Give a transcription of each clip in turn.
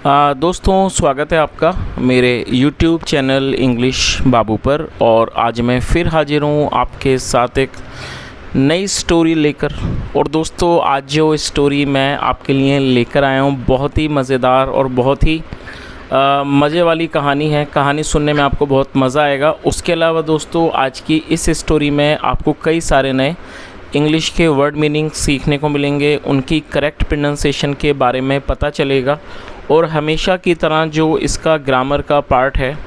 दोस्तों स्वागत है आपका मेरे YouTube चैनल इंग्लिश बाबू पर। और आज मैं फिर हाजिर हूँ आपके साथ एक नई स्टोरी लेकर। और दोस्तों आज जो स्टोरी मैं आपके लिए लेकर आया हूँ बहुत ही मज़ेदार और बहुत ही मज़े वाली कहानी है। कहानी सुनने में आपको बहुत मज़ा आएगा। उसके अलावा दोस्तों आज की इस स्टोरी में आपको कई सारे नए इंग्लिश के वर्ड मीनिंग सीखने को मिलेंगे, उनकी करेक्ट प्रोनाउंसिएशन के बारे में पता चलेगा और हमेशा की तरह जो इसका ग्रामर का पार्ट है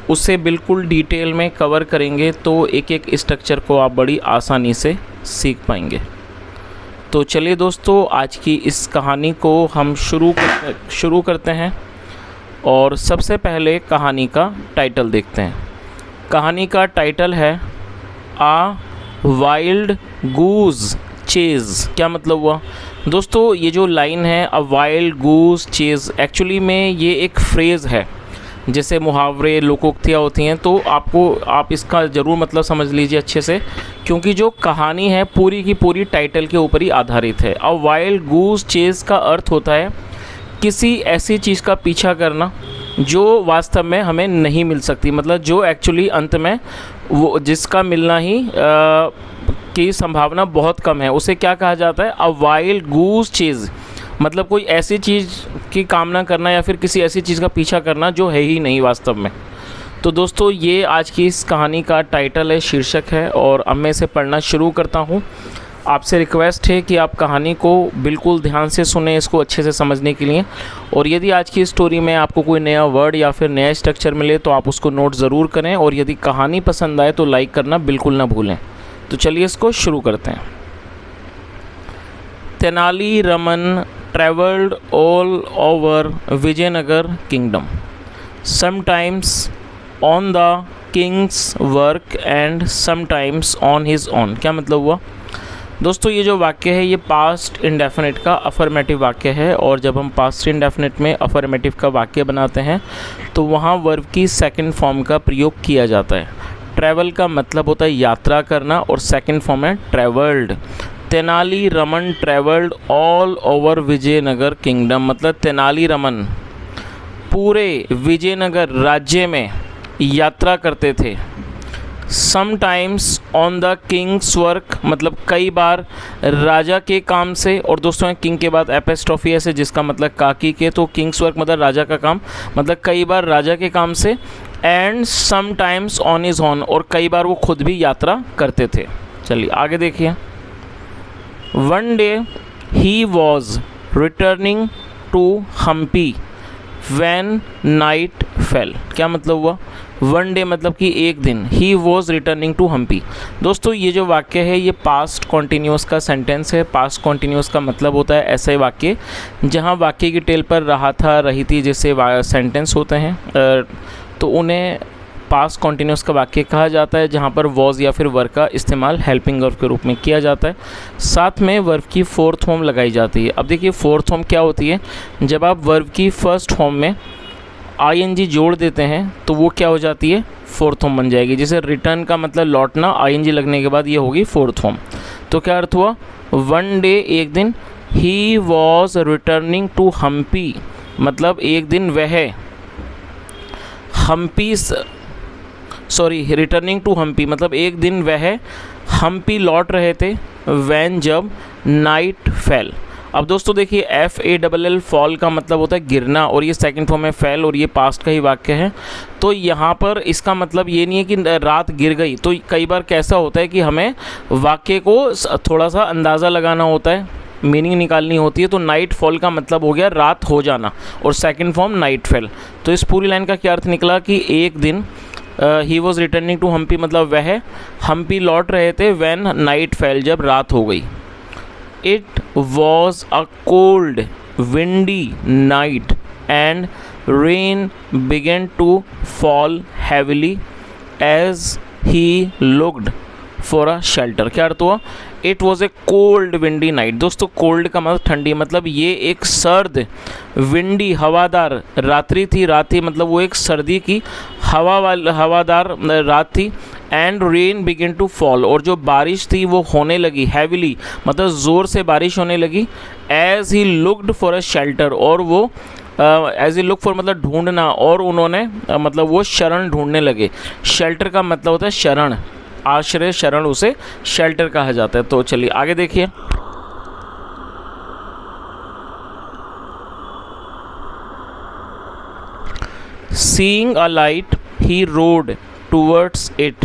उसे बिल्कुल डिटेल में कवर करेंगे, तो एक एक स्ट्रक्चर को आप बड़ी आसानी से सीख पाएंगे। तो चलिए दोस्तों आज की इस कहानी को हम शुरू करते हैं। और सबसे पहले कहानी का टाइटल देखते हैं। कहानी का टाइटल है आ वाइल्ड गूज चेज़। क्या मतलब हुआ दोस्तों? ये जो लाइन है अ वाइल्ड गूज चेज़, एक्चुअली में ये एक फ्रेज़ है। जैसे मुहावरे लोकोक्तियाँ होती हैं तो आप इसका ज़रूर मतलब समझ लीजिए अच्छे से, क्योंकि जो कहानी है पूरी की पूरी टाइटल के ऊपर ही आधारित है। अ वाइल्ड गूज चेज़ का अर्थ होता है किसी ऐसी चीज़ का पीछा करना जो वास्तव में हमें नहीं मिल सकती, मतलब जो एक्चुअली अंत में वो जिसका मिलना ही की संभावना बहुत कम है, उसे क्या कहा जाता है? अ वाइल्ड गूज चेज़। मतलब कोई ऐसी चीज़ की कामना करना या फिर किसी ऐसी चीज़ का पीछा करना जो है ही नहीं वास्तव में। तो दोस्तों ये आज की इस कहानी का टाइटल है, शीर्षक है। और अब मैं इसे पढ़ना शुरू करता हूँ। आपसे रिक्वेस्ट है कि आप कहानी को बिल्कुल ध्यान से सुने, इसको अच्छे से समझने के लिए। और यदि आज की स्टोरी में आपको कोई नया वर्ड या फिर नया स्ट्रक्चर मिले तो आप उसको नोट ज़रूर करें। और यदि कहानी पसंद आए तो लाइक करना बिल्कुल ना भूलें। तो चलिए इसको शुरू करते हैं। Tenali Raman travelled all over Vijayanagar kingdom, sometimes on the king's work and sometimes on his own. क्या मतलब हुआ दोस्तों? ये जो वाक्य है ये पास्ट इंडेफिनिट का अफर्मेटिव वाक्य है। और जब हम पास्ट इंडेफिनिट में अफर्मेटिव का वाक्य बनाते हैं तो वहाँ वर्ब की सेकंड फॉर्म का प्रयोग किया जाता है। ट्रैवल का मतलब होता है यात्रा करना और सेकंड फॉर्म है travelled. Tenali Raman travelled all over Vijayanagar kingdom, मतलब तेनाली रमन पूरे विजयनगर राज्य में यात्रा करते थे। Sometimes on the king's work, मतलब कई बार राजा के काम से। और दोस्तों किंग के बाद एपेस्ट्रॉफी है जिसका मतलब काकी के, तो किंग्स वर्क मतलब राजा का काम, मतलब कई बार राजा के काम से। And sometimes on his own, और कई बार वो खुद भी यात्रा करते थे। चलिए आगे देखिए। One day he was returning to Hampi when night fell. क्या मतलब हुआ? वन डे मतलब कि एक दिन। He was returning to Hampi. दोस्तों ये जो वाक्य है ये पास्ट कॉन्टीन्यूअस का सेंटेंस है। पास्ट कॉन्टीन्यूअस का मतलब होता है ऐसे वाक्य जहां वाक्य की टेल पर रहा था, रही थी जैसे सेंटेंस होते हैं, तो उन्हें पास्ट कॉन्टीन्यूअस का वाक्य कहा जाता है, जहाँ पर वॉज या फिर वर्ब का इस्तेमाल हेल्पिंग वर्ब के रूप में किया जाता है। साथ में वर्ब की फोर्थ फॉर्म लगाई जाती है। अब देखिए फोर्थ फॉर्म क्या होती है? जब आप वर्ब की फर्स्ट फॉर्म में आईएनजी जोड़ देते हैं तो वो क्या हो जाती है? फोर्थ फॉर्म बन जाएगी। जैसे रिटर्न का मतलब लौटना, आईएनजी लगने के बाद ये होगी फोर्थ फॉर्म। तो क्या अर्थ हुआ? वन डे एक दिन, he was returning to Hampi, मतलब एक दिन वह रिटर्निंग टू हम्पी मतलब एक दिन वह हम्पी लौट रहे थे। वैन जब नाइट फेल। अब दोस्तों देखिए FALL फॉल का मतलब होता है गिरना, और ये सेकंड फॉर्म है फेल, और ये पास्ट का ही वाक्य है। तो यहाँ पर इसका मतलब ये नहीं है कि रात गिर गई। तो कई बार कैसा होता है कि हमें वाक्य को थोड़ा सा अंदाज़ा लगाना होता है, मीनिंग निकालनी होती है। तो नाइट फॉल का मतलब हो गया रात हो जाना, और सेकंड फॉर्म नाइट फेल। तो इस पूरी लाइन का क्या अर्थ निकला कि एक दिन he was returning to Hampi मतलब वह हम्पी लौट रहे थे। व्हेन नाइट फेल जब रात हो गई। It was a cold windy night and rain began to fall heavily as he looked for a shelter. क्या अर्थ हुआ? It was a cold windy night. दोस्तों कोल्ड का मतलब ठंडी, मतलब ये एक सर्द विंडी हवादार रात्रि थी। रात थी मतलब वो एक सर्दी की हवादार रात थी। And rain begin to fall, और जो बारिश थी वो होने लगी हैविली, मतलब ज़ोर से बारिश होने लगी। As he looked for a shelter, और वो एज ही लुक फॉर मतलब ढूंढना, और उन्होंने मतलब वो शरण ढूंढने लगे। शेल्टर का मतलब होता है शरण, आश्रय, शरण, उसे शेल्टर कहा जाता है। तो चलिए आगे देखिए। Seeing a light, he rode towards it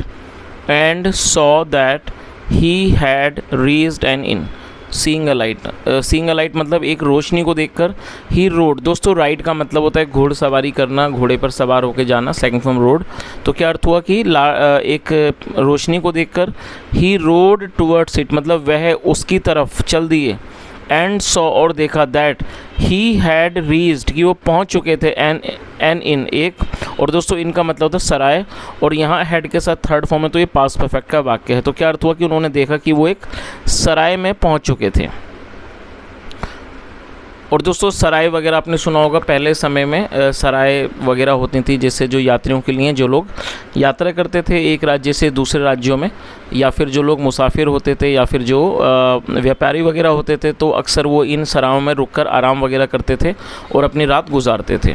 and saw that he had reached an inn. Seeing a light मतलब एक रोशनी को देखकर। ही रोड, दोस्तों राइड का मतलब होता है घोड़सवारी करना, घोड़े पर सवार होकर जाना, सेकंड फॉर्म रोड। तो क्या अर्थ हुआ कि एक रोशनी को देखकर ही रोड टूवर्ड्स इट, मतलब वह उसकी तरफ चल दिए। एंड सॉ, और देखा, दैट ही हैड रीच्ड, कि वो पहुंच चुके थे, एन इन, एक। और दोस्तों इनका मतलब होता है सराय, और यहाँ हेड के साथ थर्ड फॉर्म है, तो ये पास्ट परफेक्ट का वाक्य है। तो क्या अर्थ हुआ कि उन्होंने देखा कि वो एक सराय में पहुंच चुके थे। और दोस्तों सराय वगैरह आपने सुना होगा, पहले समय में सराय वगैरह होती थी, जैसे जो यात्रियों के लिए, जो लोग यात्रा करते थे एक राज्य से दूसरे राज्यों में, या फिर जो लोग मुसाफिर होते थे, या फिर जो व्यापारी वगैरह होते थे, तो अक्सर वो इन सरायों में रुककर आराम वगैरह करते थे और अपनी रात गुजारते थे।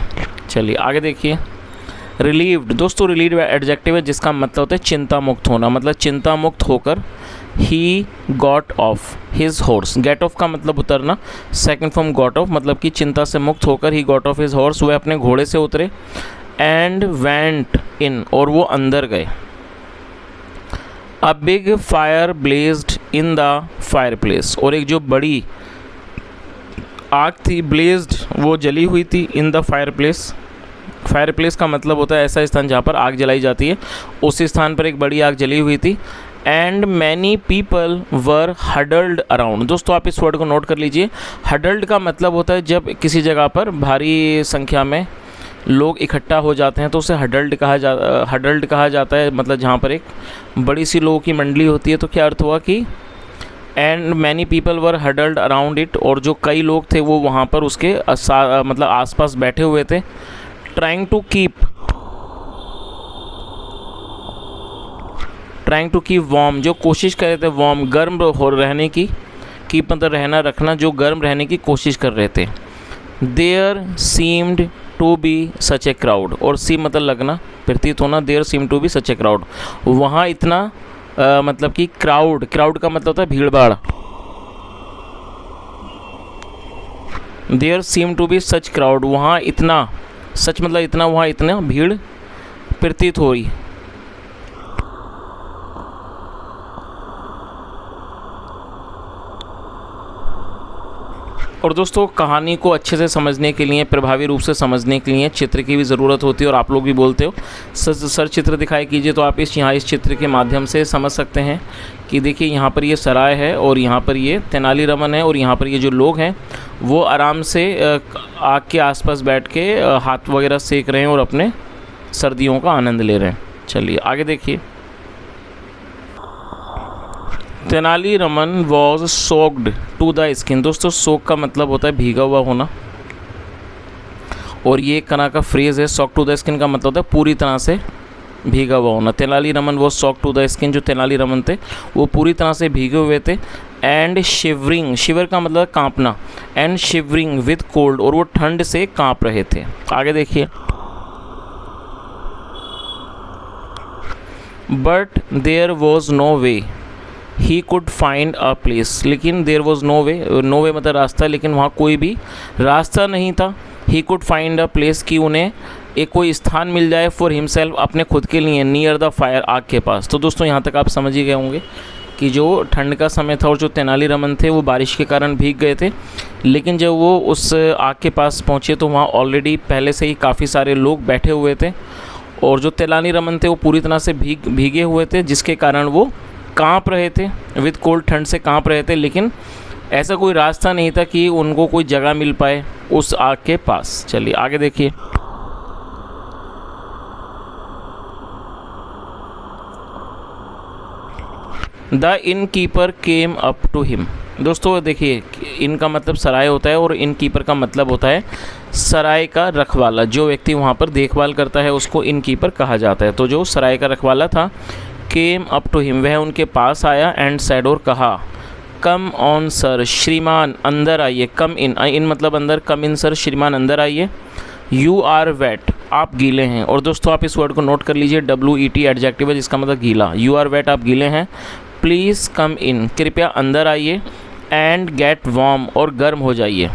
चलिए आगे देखिए। रिलीव्ड, दोस्तों रिलीव्ड एडजेक्टिव है जिसका मतलब होता है चिंता मुक्त होना, मतलब चिंता मुक्त होकर। He got off his horse, get off का मतलब उतरना, सेकंड फॉर्म गॉट ऑफ, मतलब कि चिंता से मुक्त होकर। He got off his horse, वह अपने घोड़े से उतरे। एंड वेंट इन, और वो अंदर गए। A big fire blazed in the fireplace, और एक जो बड़ी आग थी, ब्लेज्ड वो जली हुई थी, इन the fire place. Fire place का मतलब होता है ऐसा स्थान जहाँ पर आग जलाई जाती है, उस स्थान पर एक बड़ी आग जली हुई थी। And many people were huddled around, दोस्तों आप इस वर्ड को नोट कर लीजिए। हडल्ड का मतलब होता है जब किसी जगह पर भारी संख्या में लोग इकट्ठा हो जाते हैं तो उसे हडल्ड कहा जाता है, मतलब जहाँ पर एक बड़ी सी लोगों की मंडली होती है। तो क्या अर्थ हुआ कि and many people were huddled around it, और जो कई लोग थे वो वहाँ पर उसके मतलब आसपास बैठे हुए थे। ट्राइंग टू कीप वार्म, जो कोशिश कर रहे थे, वार्म गर्म हो रहने की, कीप मतलब रहना, रखना, जो गर्म रहने की कोशिश कर रहे थे। There seemed to be such a crowd, और सी मतलब लगना, प्रतीत होना, there seem to be such a crowd, वहाँ इतना मतलब कि क्राउड का मतलब होता है भीड़ भाड़। There seem to be such crowd, वहाँ इतना, सच मतलब इतना, वहाँ इतना भीड़ प्रतीत हो रही। और दोस्तों कहानी को अच्छे से समझने के लिए, प्रभावी रूप से समझने के लिए चित्र की भी ज़रूरत होती है, और आप लोग भी बोलते हो सर चित्र दिखाई कीजिए, तो आप इस चित्र के माध्यम से समझ सकते हैं कि देखिए यहाँ पर ये सराय है, और यहाँ पर ये तेनाली रमन है, और यहाँ पर ये जो लोग हैं वो आराम से आग के आसपास बैठ के हाथ वगैरह सेक रहे हैं और अपने सर्दियों का आनंद ले रहे हैं। चलिए आगे देखिए। Tenali Raman was soaked to the skin, दोस्तों सोक का मतलब होता है भीगा हुआ होना, और ये एक तरह का फ्रेज़ है। सॉक टू द स्किन का मतलब होता है पूरी तरह से भीगा हुआ होना। तेनाली रमन वो सॉक टू द स्किन, जो तेनाली रमन थे वो पूरी तरह से भीगे हुए थे। एंड शिवरिंग, शिवर का मतलब कांपना, एंड शिवरिंग विद कोल्ड, और वो ठंड से कांप रहे थे। आगे देखिए। But there was no way he could find a place, लेकिन देयर वॉज नो वे मतलब रास्ता, लेकिन वहाँ कोई भी रास्ता नहीं था। He could find a place, कि उन्हें एक कोई स्थान मिल जाए फॉर हिमसेल्फ, अपने खुद के लिए, नियर द फायर, आग के पास। तो दोस्तों यहाँ तक आप समझ ही गए होंगे कि जो ठंड का समय था और जो तेनाली रमन थे वो बारिश के कारण भीग गए थे, लेकिन जब वो उस आग के पास पहुँचे तो वहाँ ऑलरेडी पहले से ही काफ़ी सारे लोग बैठे हुए थे, और जो तेनाली रमन थे वो पूरी तरह से भीगे हुए थे, जिसके कारण वो कांप रहे थे, विद कोल्ड, ठंड से कांप रहे थे। लेकिन ऐसा कोई रास्ता नहीं था कि उनको कोई जगह मिल पाए उस आग के पास। चलिए आगे देखिए। The innkeeper came up to him, दोस्तों देखिए इन का मतलब सराय होता है, और इन कीपर का मतलब होता है सराय का रखवाला। जो व्यक्ति वहाँ पर देखभाल करता है उसको इन कीपर कहा जाता है। तो जो सराय का रखवाला था, केम अप टू हिम, वह उनके पास आया, एंड सैड और कहा, कम ऑन सर, श्रीमान अंदर आइए, कम इन, इन मतलब अंदर, कम इन सर, श्रीमान अंदर आइए, यू आर वेट, आप गीले हैं। और दोस्तों आप इस वर्ड को नोट कर लीजिए, WET एडजेक्टिव है जिसका मतलब गीला, यू आर वेट, आप गीले हैं, प्लीज़ कम इन, कृपया अंदर आइए, एंड गेट वार्म, और गर्म हो जाइए,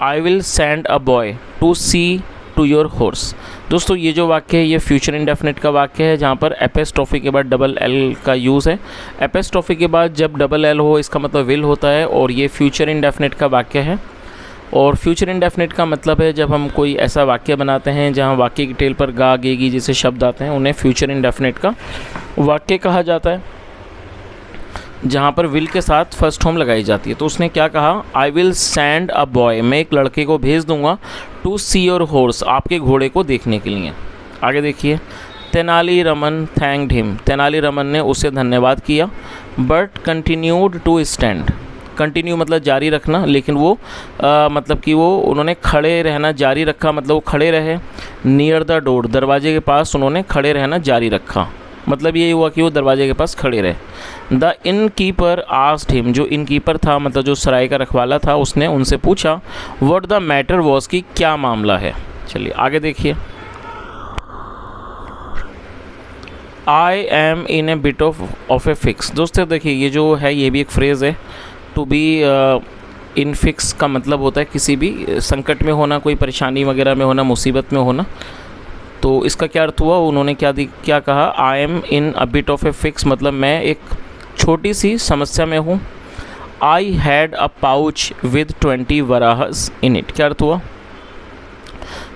I will send a boy to see to your horse. दोस्तों ये जो वाक्य है ये फ्यूचर इंडेफिनिट का वाक्य है, जहाँ पर एपेस्ट्रॉफी के बाद डबल एल का यूज़ है। एपेस्ट्रॉफी के बाद जब डबल एल हो इसका मतलब विल होता है, और ये फ्यूचर इंडेफिनिट का वाक्य है। और फ्यूचर इंडेफिनिट का मतलब है जब हम कोई ऐसा वाक्य बनाते हैं जहाँ वाक्य की टेल पर गा गेगी जैसे शब्द आते हैं, उन्हें फ्यूचर इंडेफिनिट का वाक्य कहा जाता है, जहाँ पर विल के साथ फर्स्ट फॉर्म लगाई जाती है। तो उसने क्या कहा, आई विल सेंड अ बॉय, मैं एक लड़के को भेज दूंगा, टू सी योर हॉर्स, आपके घोड़े को देखने के लिए। आगे देखिए, तेनालीरामन थैंक्ड हिम, तेनालीरामन ने उसे धन्यवाद किया, but continued to stand, continue मतलब जारी रखना, लेकिन वो मतलब कि वो उन्होंने खड़े रहना जारी रखा, मतलब वो खड़े रहे, नियर द डोर, दरवाजे के पास उन्होंने खड़े रहना जारी रखा, मतलब ये हुआ कि वो दरवाजे के पास खड़े रहे। The in keeper asked him, जो इन कीपर था मतलब जो सराय का रखवाला था, उसने उनसे पूछा, व्हाट द मैटर वॉज, कि क्या मामला है। चलिए आगे देखिए, आई am in A bit of a fix. दोस्तों देखिए ये जो है ये भी एक फ्रेज़ है, टू बी इन फिक्स का मतलब होता है किसी भी संकट में होना, कोई परेशानी वगैरह में होना, मुसीबत में होना। तो इसका क्या अर्थ हुआ, उन्होंने क्या कहा, I am in a bit of a fix, मतलब मैं एक छोटी सी समस्या में हूँ। I had a pouch with 20 varahas in it, क्या अर्थ हुआ।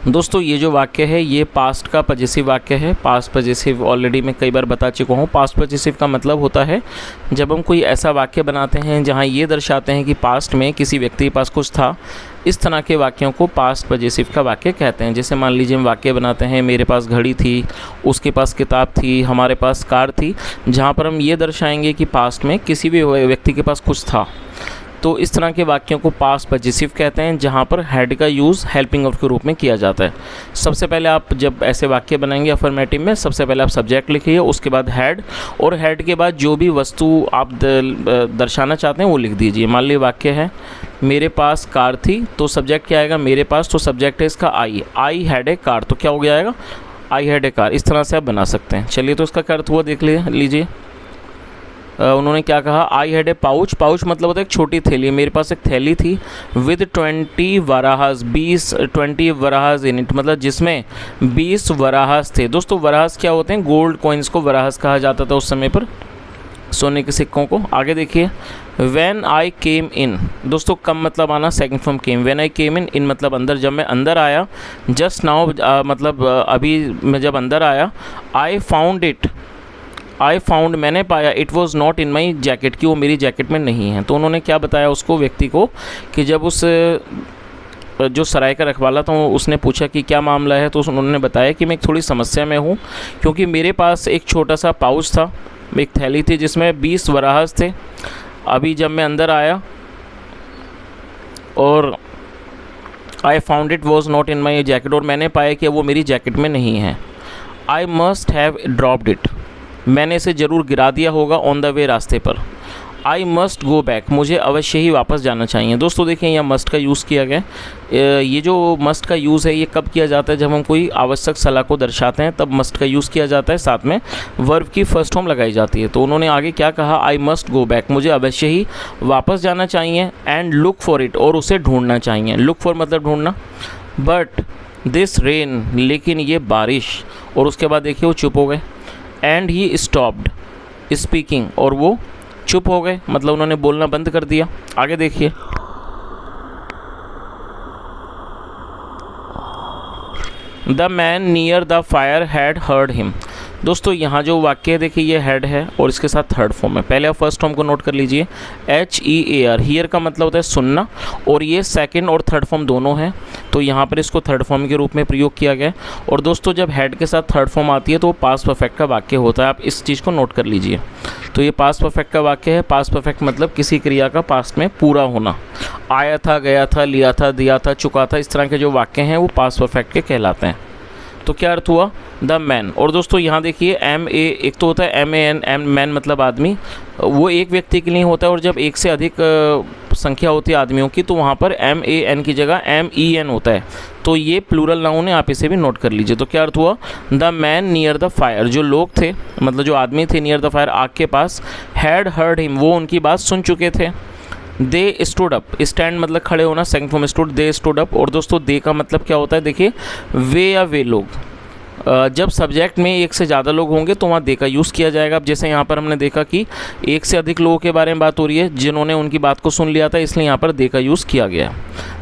दोस्तों ये जो वाक्य है ये पास्ट का पजेसिव वाक्य है। पास्ट पजेसिव ऑलरेडी मैं कई बार बता चुका हूँ। पास्ट पजेसिव का मतलब होता है जब हम कोई ऐसा वाक्य बनाते हैं जहाँ ये दर्शाते हैं कि पास्ट में किसी व्यक्ति के पास कुछ था, इस तरह के वाक्यों को पास्ट पजेसिव का वाक्य कहते हैं। जैसे मान लीजिए हम वाक्य बनाते हैं, मेरे पास घड़ी थी, उसके पास किताब थी, हमारे पास कार थी, जहाँ पर हम ये दर्शाएंगे कि पास्ट में किसी भी व्यक्ति के पास कुछ था। तो इस तरह के वाक्यों को पास्ट पजेसिव कहते हैं, जहाँ पर हैड का यूज़ हेल्पिंग ऑफ के रूप में किया जाता है। सबसे पहले आप जब ऐसे वाक्य बनाएंगे अफर्मेटिव में, सबसे पहले आप सब्जेक्ट लिखिए, उसके बाद हैड, और हैड के बाद जो भी वस्तु आप दर्शाना चाहते हैं वो लिख दीजिए। मान लीजिए वाक्य है मेरे पास कार थी, तो सब्जेक्ट क्या आएगा, मेरे पास, तो सब्जेक्ट है इसका आई हैड ए कार, तो क्या हो गया आएगा, आई हैड ए कार। इस तरह से आप बना सकते हैं। चलिए तो इसका क्या अर्थ हुआ देख लीजिए। उन्होंने क्या कहा, I had a pouch, pouch मतलब होता है एक छोटी थैली, मेरे पास एक थैली थी, विद 20 वराहस, 20 वराहस इन इट, मतलब जिसमें 20 वराहस थे। दोस्तों वराहस क्या होते हैं, गोल्ड कॉइन्स को वराहस कहा जाता था उस समय पर, सोने के सिक्कों को। आगे देखिए, व्हेन आई केम इन, दोस्तों कम मतलब आना, second form came, when I came in मतलब अंदर, जब मैं अंदर आया, जस्ट नाउ मतलब अभी मैं जब अंदर आया, आई फाउंड मैंने पाया, it was not in my jacket, कि वो मेरी जैकेट में नहीं है। तो उन्होंने क्या बताया उसको, व्यक्ति को, कि जब उस जो सराय का रखवाला था उसने पूछा कि क्या मामला है, तो उन्होंने बताया कि मैं एक थोड़ी समस्या में हूँ, क्योंकि मेरे पास एक छोटा सा पाउच था, एक थैली थी जिसमें 20 वराहस थे। अभी जब मैं अंदर आया और I found it was not in my jacket, और मैंने पाया कि वो मेरी जैकेट में नहीं है। I must have dropped it, मैंने इसे ज़रूर गिरा दिया होगा, ऑन द वे, रास्ते पर। आई मस्ट गो बैक, मुझे अवश्य ही वापस जाना चाहिए। दोस्तों देखिए यहाँ मस्ट का यूज़ किया गया। ये जो मस्ट का यूज़ है ये कब किया जाता है, जब हम कोई आवश्यक सलाह को दर्शाते हैं तब मस्ट का यूज़ किया जाता है, साथ में वर्ब की फर्स्ट फॉर्म लगाई जाती है। तो उन्होंने आगे क्या कहा, आई मस्ट गो बैक, मुझे अवश्य ही वापस जाना चाहिए, एंड लुक फॉर इट, और उसे ढूंढना चाहिए। लुक फॉर मतलब ढूंढना। बट दिस रेन, लेकिन ये बारिश, और उसके बाद देखिए वो चुप हो गए। एंड ही स्टॉप्ड स्पीकिंग, और वो चुप हो गए, मतलब उन्होंने बोलना बंद कर दिया। आगे देखिए, the man near the fire had heard him. दोस्तों यहाँ जो वाक्य है देखिए ये हेड है और इसके साथ थर्ड फॉर्म है। पहले आप फर्स्ट फॉर्म को नोट कर लीजिए, HEAR, हियर का मतलब होता है सुनना, और ये सेकंड और थर्ड फॉर्म दोनों हैं, तो यहाँ पर इसको थर्ड फॉर्म के रूप में प्रयोग किया गया। और दोस्तों जब हेड के साथ थर्ड फॉर्म आती है तो वो पास्ट परफेक्ट का वाक्य होता है, आप इस चीज़ को नोट कर लीजिए। तो ये पास्ट परफेक्ट का वाक्य है। पास्ट परफेक्ट मतलब किसी क्रिया का पास्ट में पूरा होना। आया था, गया था, लिया था, दिया था, चुका था, इस तरह के जो वाक्य हैं वो पास्ट परफेक्ट के कहलाते हैं। तो क्या अर्थ हुआ, द मैन। और दोस्तों यहाँ देखिए एम ए, एक तो होता है MAN, मैन मतलब आदमी, वो एक व्यक्ति के लिए होता है, और जब एक से अधिक संख्या होती है आदमियों की तो वहाँ पर MAN की जगह MEN होता है। तो ये प्लूरल नाउन है, आप इसे भी नोट कर लीजिए। तो क्या अर्थ हुआ, the man near the fire, जो लोग थे मतलब जो आदमी थे नियर द फायर, आग के पास, हैड हर्ड हिम, वो उनकी बात सुन चुके थे। दे स्टूड अप, स्टैंड मतलब खड़े होना, second form stood, they stood up. और दोस्तों दे का मतलब क्या होता है, देखिए वे या वे लोग, जब सब्जेक्ट में एक से ज़्यादा लोग होंगे तो वहाँ दे का यूज़ किया जाएगा। अब जैसे यहाँ पर हमने देखा कि एक से अधिक लोगों के बारे में बात हो रही है जिन्होंने उनकी बात को सुन लिया था, इसलिए यहाँ पर दे का यूज़ किया गया।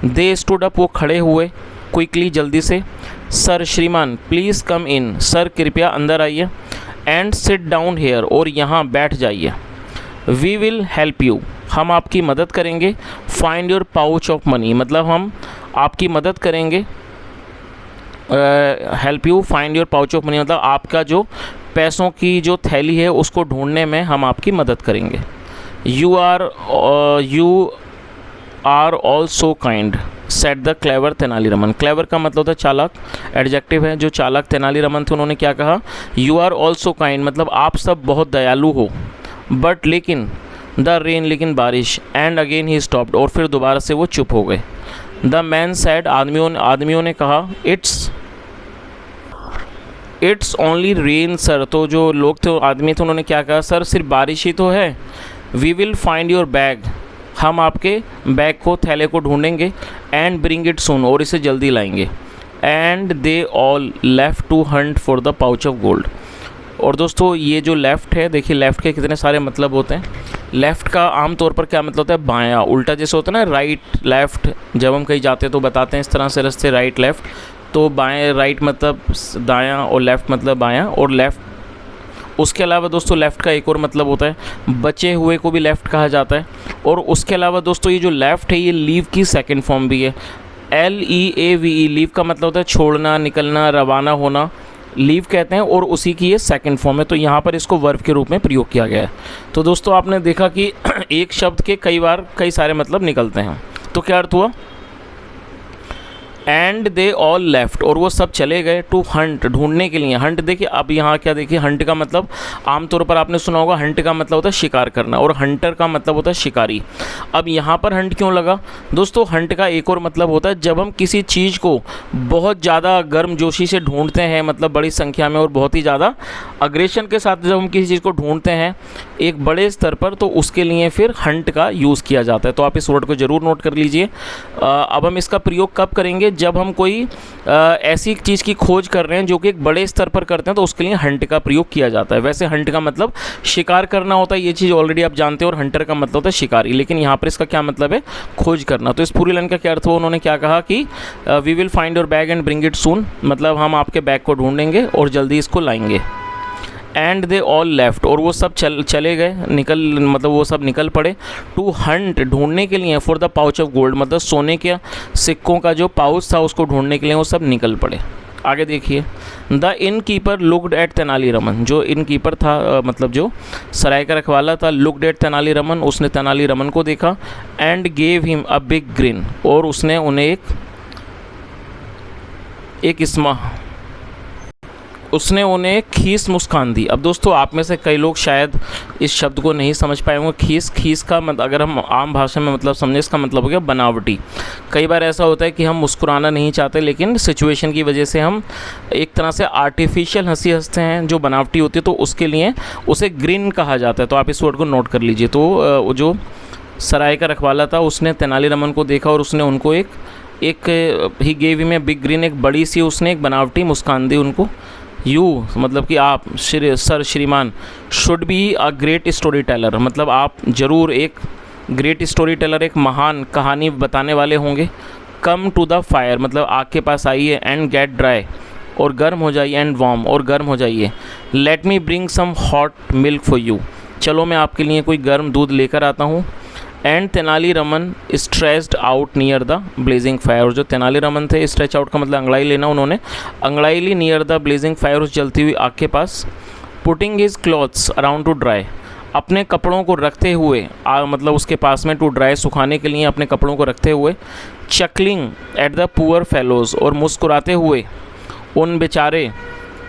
दे स्टूड अप, वो खड़े हुए, क्विकली जल्दी से। सर श्रीमान प्लीज़ कम इन, सर कृपया अंदर आइए। एंड सिट डाउन हेयर, और यहाँ बैठ जाइए। वी विल हेल्प यू, हम आपकी मदद करेंगे। Find your pouch of money, मतलब हम आपकी मदद करेंगे। Help you find your pouch of money, मतलब आपका जो पैसों की जो थैली है उसको ढूंढने में हम आपकी मदद करेंगे। You are also kind set the clever Tenali Raman. Clever का मतलब होता है चालाक, एडजेक्टिव है। जो चालाक तेनालीरामन थे उन्होंने क्या कहा, यू आर ऑल्सो काइंड, मतलब आप सब बहुत दयालु हो। बट लेकिन, द रेन, लेकिन बारिश। एंड अगेन ही स्टॉप्ड, और फिर दोबारा से वो चुप हो गए। द मैन सैड, आदमियों ने कहा, इट्स ओनली रेन सर, तो जो लोग थे आदमी थे उन्होंने क्या कहा, सर सिर्फ बारिश ही तो है। We will find your bag, हम आपके बैग को, थैले को ढूंढेंगे। एंड ब्रिंग इट सून, और इसे जल्दी लाएंगे। And they all left to hunt for the pouch of gold. और दोस्तों ये जो लेफ़्ट है, देखिए लेफ़्ट के कितने सारे मतलब होते हैं। लेफ़्ट का आमतौर पर क्या मतलब होता है, बायां, उल्टा जैसे होता है ना, राइट लेफ़्ट, जब हम कहीं जाते हैं तो बताते हैं इस तरह से रास्ते राइट लेफ़्ट, तो बाएं, राइट मतलब दायां और लेफ़्ट मतलब बायां, और लेफ़्ट। उसके अलावा दोस्तों लेफ़्ट का एक और मतलब होता है, बचे हुए को भी लेफ़्ट कहा जाता है। और उसके अलावा दोस्तों ये जो लेफ़्ट है ये लीव की सेकंड फॉर्म भी है, LEAVE। लीव का मतलब होता है छोड़ना, निकलना, रवाना होना, लीव कहते हैं, और उसी की ये सेकंड फॉर्म है। तो यहाँ पर इसको वर्ब के रूप में प्रयोग किया गया है। तो दोस्तों आपने देखा कि एक शब्द के कई बार कई सारे मतलब निकलते हैं। तो क्या अर्थ हुआ, एंड दे ऑल लेफ्ट, और वो सब चले गए, टू हंट, ढूंढने के लिए। हंट देखिए, अब यहाँ क्या देखिए, हंट का मतलब आमतौर पर आपने सुना होगा, हंट का मतलब होता है शिकार करना, और हंटर का मतलब होता है शिकारी। अब यहाँ पर हंट क्यों लगा दोस्तों, हंट का एक और मतलब होता है जब हम किसी चीज़ को बहुत ज़्यादा गर्मजोशी से ढूंढते हैं, मतलब बड़ी संख्या में और बहुत ही ज़्यादा अग्रेशन के साथ जब हम किसी चीज़ को ढूंढते हैं एक बड़े स्तर पर, तो उसके लिए फिर हंट का यूज़ किया जाता है। तो आप इस वर्ड को ज़रूर नोट कर लीजिए। अब हम इसका प्रयोग कब करेंगे, जब हम कोई ऐसी चीज़ की खोज कर रहे हैं जो कि एक बड़े स्तर पर करते हैं, तो उसके लिए हंट का प्रयोग किया जाता है। वैसे हंट का मतलब शिकार करना होता है, ये चीज़ ऑलरेडी आप जानते हो, और हंटर का मतलब होता है शिकारी, लेकिन यहाँ पर इसका क्या मतलब है, खोज करना। तो इस पूरी लाइन का क्या अर्थ हुआ, उन्होंने क्या कहा कि we will find your bag and bring it soon, मतलब हम आपके बैग को ढूंढेंगे और जल्दी इसको लाएंगे। एंड दे ऑल लेफ्ट, और वो सब चले गए, मतलब वो सब निकल पड़े, टू हंट, ढूंढने के लिए, for the pouch of gold, मतलब सोने के सिक्कों का जो पाउच था उसको ढूंढने के लिए वो सब निकल पड़े। आगे देखिए, the in keeper looked at Tenali Raman, जो इन कीपर था मतलब जो सराय का रखवाला था, लुकड एट तेनालीरामन, उसने तेनालीरामन को देखा। And gave him a big green, और उसने उन्हें उसने उन्हें खीस मुस्कान दी। अब दोस्तों आप में से कई लोग शायद इस शब्द को नहीं समझ पाए होंगे। खीस का मतलब अगर हम आम भाषा में मतलब समझे, इसका मतलब हो गया बनावटी। कई बार ऐसा होता है कि हम मुस्कुराना नहीं चाहते, लेकिन सिचुएशन की वजह से हम एक तरह से आर्टिफिशियल हंसी हंसते हैं जो बनावटी होती है, तो उसके लिए उसे ग्रिन कहा जाता है। तो आप इस वर्ड को नोट कर लीजिए। तो जो सराय का रखवाला था उसने तेनालीरामन को देखा और उसने उनको एक he gave him a big green, एक बड़ी सी उसने एक बनावटी मुस्कान दी उनको। यू मतलब कि आप सर श्रीमान should be a great story teller, मतलब आप ज़रूर एक ग्रेट स्टोरी टेलर, एक महान कहानी बताने वाले होंगे। कम टू द फायर मतलब आग के पास आइए, एंड गेट ड्राई और गर्म हो जाइए, एंड वार्म और गर्म हो जाइए। Let me bring some hot milk for you, चलो मैं आपके लिए कोई गर्म दूध लेकर आता हूँ। And Tenali Raman stretched out near the blazing fire, और जो तेनालीरामन थे, स्ट्रेच आउट का मतलब अंगड़ाई लेना, उन्होंने अंगड़ाई ली नियर द ब्लेजिंग फायर, उस जलती हुई आग के पास। Putting his clothes around to dry, अपने कपड़ों को रखते हुए, मतलब उसके पास में, टू ड्राई सुखाने के लिए अपने कपड़ों को रखते हुए। चकलिंग एट द पुअर फेलोज़, और मुस्कुराते हुए उन बेचारे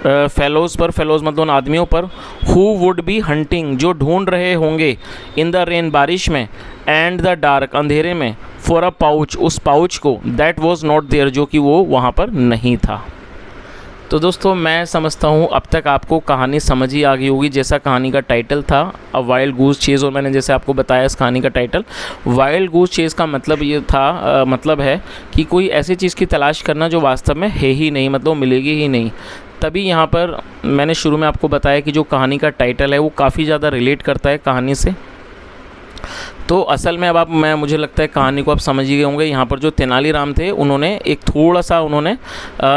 फेलोज़ मतलब उन आदमियों पर, हु वुड बी हंटिंग, जो ढूंढ रहे होंगे, इन द रेन, बारिश में, एंड द डार्क, अंधेरे में, फॉर अ पाउच, उस पाउच को, दैट वॉज नॉट देयर, जो कि वो वहाँ पर नहीं था। तो दोस्तों मैं समझता हूँ अब तक आपको कहानी समझ ही आ गई होगी। जैसा कहानी का टाइटल था अ वाइल्ड गूस चेज़, और मैंने जैसे आपको बताया इस कहानी का टाइटल वाइल्ड गूस चेज़ का मतलब ये था, मतलब है कि कोई ऐसी चीज़ की तलाश करना जो वास्तव में है ही नहीं, मतलब मिलेगी ही नहीं। तभी यहाँ पर मैंने शुरू में आपको बताया कि जो कहानी का टाइटल है वो काफ़ी ज़्यादा रिलेट करता है कहानी से। तो असल में अब मुझे लगता है कहानी को आप समझ ही गए होंगे। यहाँ पर जो तेनालीराम थे उन्होंने एक थोड़ा सा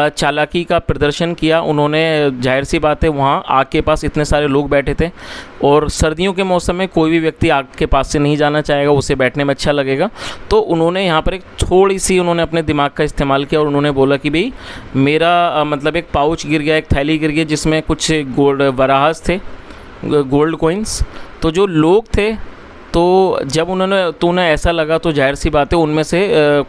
चालाकी का प्रदर्शन किया। उन्होंने, जाहिर सी बात है, वहाँ आग के पास इतने सारे लोग बैठे थे और सर्दियों के मौसम में कोई भी व्यक्ति आग के पास से नहीं जाना चाहेगा, उसे बैठने में अच्छा लगेगा। तो उन्होंने यहाँ पर एक थोड़ी सी उन्होंने अपने दिमाग का इस्तेमाल किया और उन्होंने बोला कि भाई मेरा मतलब एक पाउच गिर गया, एक थैली गिर गई जिसमें कुछ गोल्ड वराहस थे, गोल्ड कॉइन्स। तो जो लोग थे, तो जब उन्हें ऐसा लगा तो जाहिर सी बात है उनमें से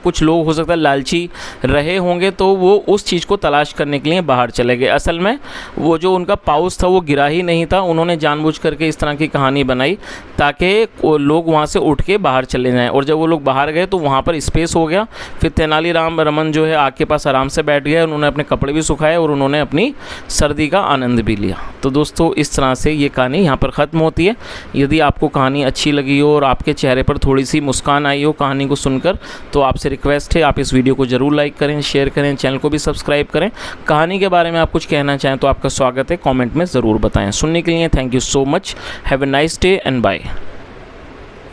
कुछ लोग हो सकता है लालची रहे होंगे, तो वो उस चीज़ को तलाश करने के लिए बाहर चले गए। असल में वो जो उनका पाउच था वो गिरा ही नहीं था। उन्होंने जानबूझ करके इस तरह की कहानी बनाई ताकि लोग वहाँ से उठ के बाहर चले जाएँ, और जब वो लोग बाहर गए तो वहाँ पर स्पेस हो गया। फिर तेनालीराम रमन जो है आग के पास आराम से बैठ गया, उन्होंने अपने कपड़े भी सुखाए और उन्होंने अपनी सर्दी का आनंद भी लिया। तो दोस्तों इस तरह से ये कहानी यहाँ पर ख़त्म होती है। यदि आपको कहानी अच्छी लगी हो और आपके चेहरे पर थोड़ी सी मुस्कान आई हो कहानी को सुनकर, तो आपसे रिक्वेस्ट है आप इस वीडियो को ज़रूर लाइक करें, शेयर करें, चैनल को भी सब्सक्राइब करें। कहानी के बारे में आप कुछ कहना चाहें तो आपका स्वागत है, कमेंट में ज़रूर बताएं। सुनने के लिए thank you so much. Have a nice day and bye.